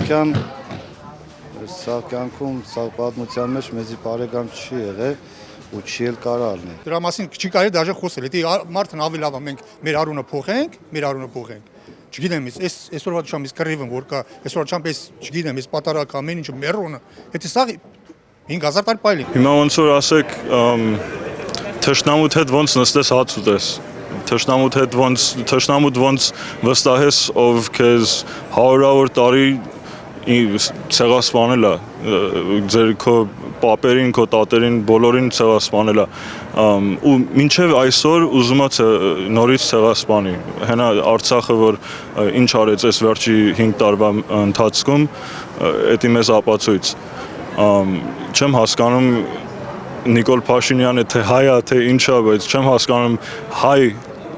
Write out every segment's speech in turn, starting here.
Սահակյան կյանքում սա պատմության մեջ մեզի բարեկամ չի եղել ու չի էլ կարա լինի։ Դրա մասին չի կարելի դաժե խոսել, եթե մարդն ավելի լավ է մենք մեր արունը փոխենք, չգիտեմ, այսօրվա չամ իսկ կռիվը որ կա, այսօրվա չամ ես չգիտեմ, ես պատարակ ամեն ինչը մերոնը, եթե սա 5000 տարի պայլի։ Հիմա ոնց որ ասեք, թշնամուդ հետ ոնց նստես հաց ուտես։ Թշնամուդ ոնց վստահես, ով քեզ 100-ավոր տարի ցեղասպանել է, ձեր քո պապերին, քո տատերին, բոլորին ցեղասպանել է, ու մինչև այսօր ուզում է նորից ցեղասպանի։ Հենա Արցախը, որ ինչ արեց այս վերջի 5 տարվա ընթացքում, դա մեզ ապացույց։ Չեմ հասկանում Նիկոլ Փաշինյանը թե հայ է, թե ինչ է, բայց չեմ հասկանում հայ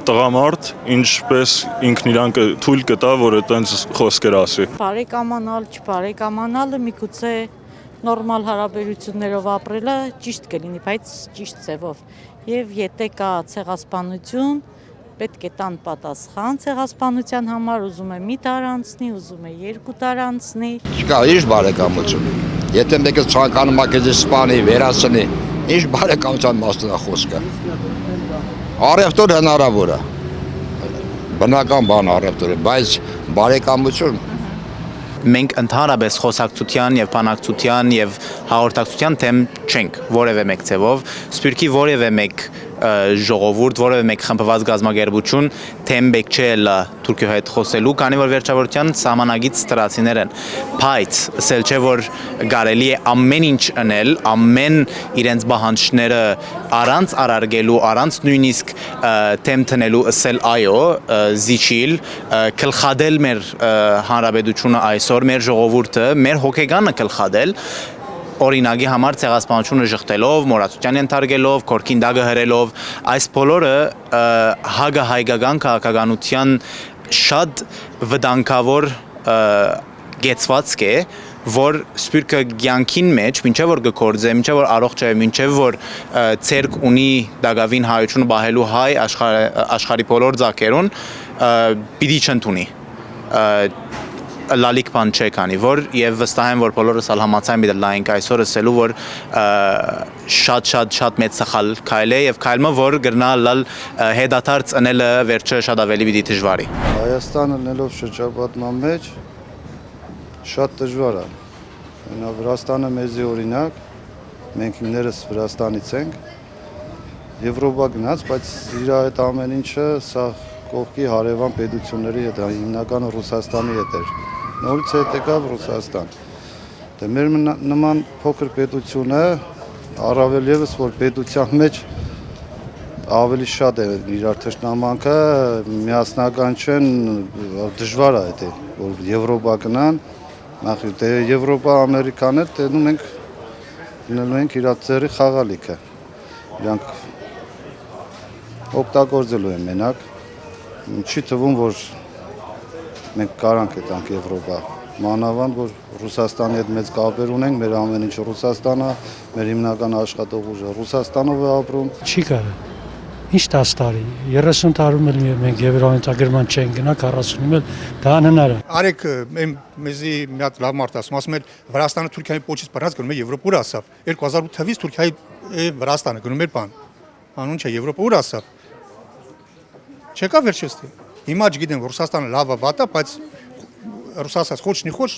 տղամարդ ինչպես ինքն իրան թույլ կտա, որ այդպես խոսքեր ասի։ Բարեկամանալ, չբարեկամանալը միգուցե նորմալ հարաբերություններով ապրելը ճիշտ կլինի, բայց ճիշտ ձևով։ Եվ եթե կա ցեղասպանություն, պետք է տան պատասխան ցեղասպանության համար, ուզում է մի տար անցնի, ուզում է 2 տար անցնի։ Չկա ինչ բարեկամություն։ Եթե մեկը ցանկանում է քեզ սպանի, վերացնի, ինչ բարեկամության մասն է խոսքը։ Առևտուր հնարավոր է, բնական բան առևտուրը, բայց բարեկամություն մենք ընդհանրապես խոսակցության եւ բանակցության եւ հաղորդակցության թեմ չենք որևէ մեկ ձևով, սպիրկի որևէ մեկ ժողովուրդ, որևէ մեկ խմբված գազագերբություն թեմ բեք չէ լա Թուրքիայի հետ խոսելու, քանի որ վերջավորության սահմանագից ստրացիներ են, բայց ասել չէ որ կարելի է ամեն ինչ անել, ամեն իրենց բանջները առանց արարգելու, առանց նույնիսկ թեմ տնելու ասել այո, զիջիլ, քլխադել մեր հանրապետությունը այսօր, մեր ժողովուրդը, մեր հոգեգանը քլխադել օրինակի համար ցեղասպանությունը ժխտելով, մոռացության ենթարկելով, կորքին դագը հրելով, այս բոլորը հագահայկական քաղաքականության շատ վտանգավոր գեցվածք է, որ սպիրկը կյանքին մեջ, մինչև որ գործե, մինչև որ առողջ է, մինչև որ ցերկ ունի դագավին հայությունը բահելու հայ աշխարհի բոլոր ձակերուն, պիտի չընդունի լալիկ բան չէ քանի որ եւ վստահ եմ որ բոլորս ալ համաձայն մի լայնք այսօր ասելու որ շատ մեծ սխալ քայլ է եւ քայլը որ գրնա լալ հետադարձ անելը վերջը շատ ավելի պիտի դժվարի։ Հայաստանը լինելով շրջապատման մեջ շատ դժվար է։ Նա Վրաստանը մեզի օրինակ, մենք ինքներս Վրաստանից ենք, Եվրոպա գնաց, բայց իր այդ ամեն ինչը սա կողքի հարևան պետությունների հետ, հիմնականը Ռուսաստանի հետ էր։ Նորից հետ եկավ Ռուսաստան։ Դե մեր նման փոքր պետությունը առավել եւս որ պետության մեջ ավելի շատ է իրար թշնամանքը, միասնական չեն, դժվար է դա, որ Եվրոպա գնան, նախ դե Եվրոպա, Ամերիկան հետ տենում ենք լինելու ենք իր ծերի խաղալիքը։ Իրանք օգտագործելու են մենակ, չի թվում որ մենք կարանք ետանք Եվրոպա, մանավանդ որ Ռուսաստանի հետ մեծ կապեր ունենք, մեր ամեն ինչ Ռուսաստանն է, մեր հիմնական աշխատող ուժը Ռուսաստանով է ապրում։ Չի կարա, ինչ 10 տարի, 30 տարում էլ մենք Եվրոպայից չենք գնա, 40-ում էլ դա անհնար է։ Արեք մեզի մի հատ լավ մարդ ասում էր Վրաստանը Թուրքիայի պոչից բռնած գնում է Եվրոպա ուր ասավ, 2008 թվականից Թուրքիայի Վրաստանը գնում էր բան, անուն չէ Եվրոպա ուր ասավ։ Չեկա վերջստի։ Հիմա չգիտեմ Ռուսաստանը լավ է վատա, բայց Ռուսաստանը ոչ նի ոչ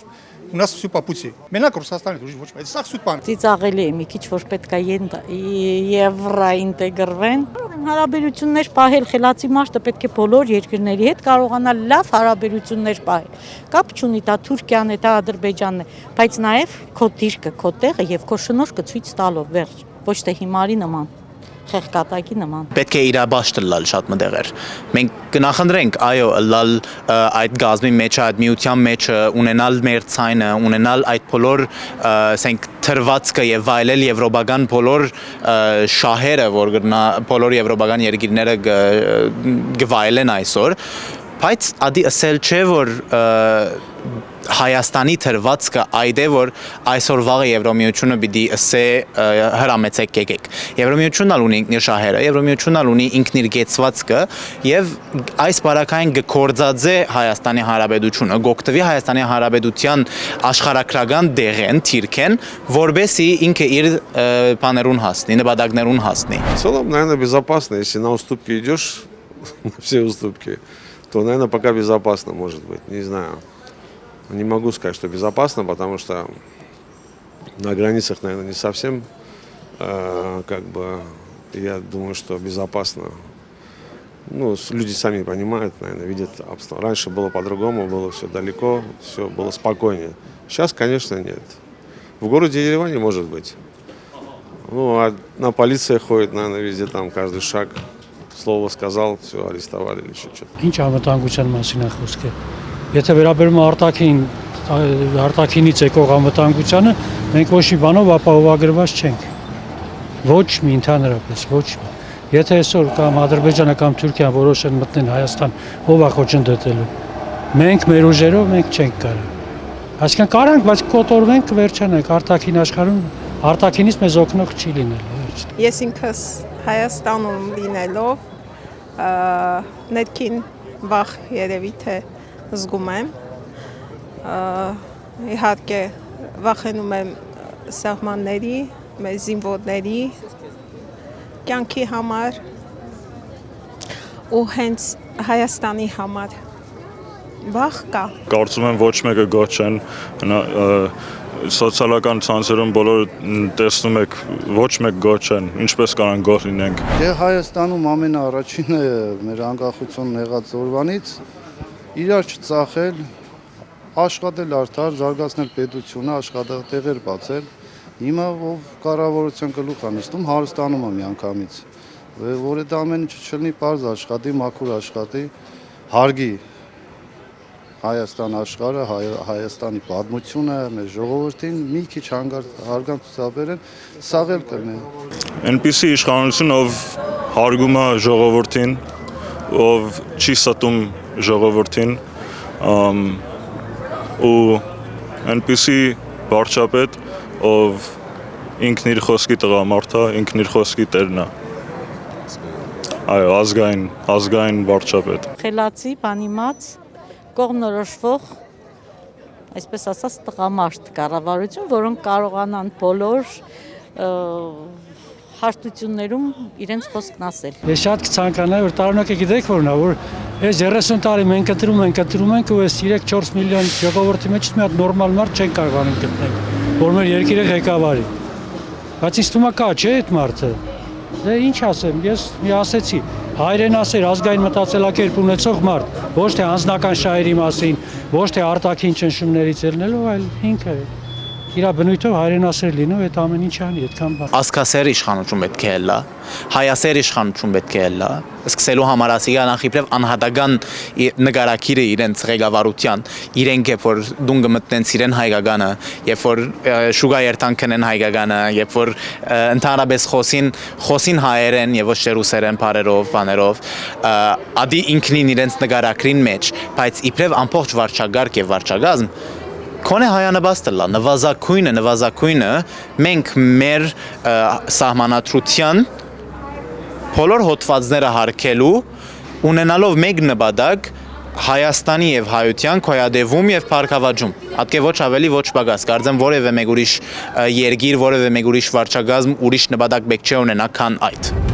у нас всё по пути։ Մենակ Ռուսաստանը դուրս ոչ, բայց սա սուտ բան։ Ծիծաղելի է մի քիչ որ պետքա եվրո ինտեգրվեն։ Հարաբերություններ պահել խելացի մարդը պետք է բոլոր երկրների հետ կարողանա լավ հարաբերություններ պահել։ Կապ չունի դա Թուրքիան է, դա Ադրբեջանն է, բայց նաև քո դիրքը, քո տեղը եւ քո շնորհքը ցույց տալով վերջ, ոչ թե հիմարի նման։ Խեղկատակի նման։ Պետք է իրաբաշտ լալ շատ մտեղեր։ Մենք կնախընտրենք, այո, լալ այդ գազմի մեջ, այդ միության մեջ ունենալ մեր ցայնը, ունենալ այդ բոլոր, ասենք, թրվածքը եւ վայելել եվրոպական բոլոր շահերը, որ գտնա բոլոր եվրոպական երկիրները գվայելեն այսօր, բայց ադի ասել չէ որ Հայաստանի թրվածքը այդ է որ այսօր վաղը Եվրոմիությունը պիտի ասե հրամեցեք եկեք Եվրոմիությունն ալ ունի ինքնիր շահերը Եվրոմիությունն ալ ունի ինքնիր գեցվածքը եւ այս բարակային գործածե Հայաստանի Հանրապետությունը գոկտվի Հայաստանի Հանրապետության աշխարհակրական դեղեն թիրքեն որբեսի ինքը իր բաներուն հասնի նպատակներուն հասնի В целом, наверное, безопасно, если на уступки идешь, на все уступки, то, наверное, пока безопасно, может быть, не знаю. Не могу сказать, что безопасно, потому что на границах, наверное, не совсем, как бы, я думаю, что безопасно. Ну, люди сами понимают, наверное, видят обстановку. Раньше было по-другому, было все далеко, все было спокойнее. Сейчас, конечно, нет. В городе Ереване, может быть. Ну, одна полиция ходит, наверное, везде, там, каждый шаг. Слово сказал, все, арестовали или еще что-то. Ինչ անվտանգության մասին է խոսքը։ Եթե վերաբերում է արտաքինից եկող անվտանգությանը, մենք ոչ մի բանով ապահովագրված չենք։ Ոչ մի ընդհանրապես, ոչ մի։ Եթե այսօր կամ Ադրբեջանը կամ Թուրքիան որոշեն մտնեն Հայաստան, ով է խոչընդոտելու։ Մենք մեր ուժերով մենք չենք կարող։ Այսինքն կարանք, բայց կոտորվենք, վերջանանք արտաքին աշխարհում, արտաքինից մեզ օգնող չի լինելու։ Ես ինքս Հայաստանում լինելով ներքին վախ երևի թե զգում եմ իհարկե վախենում եմ սահմանների մեր զինվորների կյանքի համար ու հենց Հայաստանի համար վախ կա Կարծում եմ ոչ մեկը գոհ չեն սոցիալական ցանցերում բոլորը տեսնում եք ոչ մեկ գոհ չեն ինչպես կարան գոհ լինենք Դե Հայաստանում ամենաառաջինը մեր անկախությունն եղած օրվանից իրար չծախել աշխատել արդար զարգացնել պետությունը աշխատատեղեր բացել հիմա ով կառավարության գլուխ է նստում հարստանում է միանգամից որ այդ ամեն ինչը չլինի պարզ աշխատի մաքուր աշխատի հարգի Հայաստան աշխարհը, Հայաստանի պատմությունը, մեր ժողովրդին մի քիչ հարգանք ցուցաբերեն, սաղ էլ կլինի։ Այնպիսի իշխանություն, ով հարգում է ժողովրդին, ով չի ստում ժողովրդին, ու այնպիսի վարչապետ, ով ինքն իր խոսքի տղամարդ է, ինքն իր խոսքի տերն է։ Այո, ազգային վարչապետ։ Խելացի, բանիմաց կողմնորոշվող, այսպես ասած, տղամարդ կառավարություն, որոնք կարողանան բոլոր հարթություններում իրենց խոսքն ասել։ Ես շատ կցանկանայի, որ տարօրինակը գիտեք որն է, որ այս 30 տարի մենք ընտրում ենք ու այս 3-4 միլիոն ժողովրդի մեջ մի հատ նորմալ մարդ չեն կարողանում գտնել, որ մեր երկիրը ղեկավարի։ Բայց ինձ թվում է կա, չէ՞ այդ մարդը։ Դե ինչ ասեմ, ես մի ասեցի, հայրենասեր ազգային մտածելակերպ ունեցող մարդ, ոչ թե անձնական շահերի մասին, ոչ թե արտաքին ճնշումներից ելնելով, այլ ինքը իր բնույթով հայրենասեր լինող այդ ամեն ինչ անի, այդքան բան։ Ասկասեր իշխանություն պետք է լա, հայասեր իշխանություն պետք է լա, սկսելու համար ասիգան անխիպրև անհատական նկարակիրը իրենց ղեկավարության, իրենք երբ որ դուն գմտնեն իրեն հայկականը, երբ որ շուգա երթանքն են հայկականը, երբ որ ընդհանրապես խոսին հայերեն եւ ոչ թե ռուսերեն բարերով, բաներով, ադի ինքնին իրենց նկարակրին մեջ, բայց իբրև ամբողջ վարչագարկ եւ վարչագազմ Քոնե հայանաբաստը լա, նվազագույնը մենք մեր սահմանադրության բոլոր հոդվածները հարգելու ունենալով մեկ նպատակ Հայաստանի եւ հայության կոյադևում եւ փառքավաճում։ Ատկե ոչ ավելի ոչ պակաս, կարծեմ որևէ մեկ ուրիշ երգիր, որևէ մեկ ուրիշ վարչագազմ ուրիշ նպատակ բեք չէ ունենա քան այդ։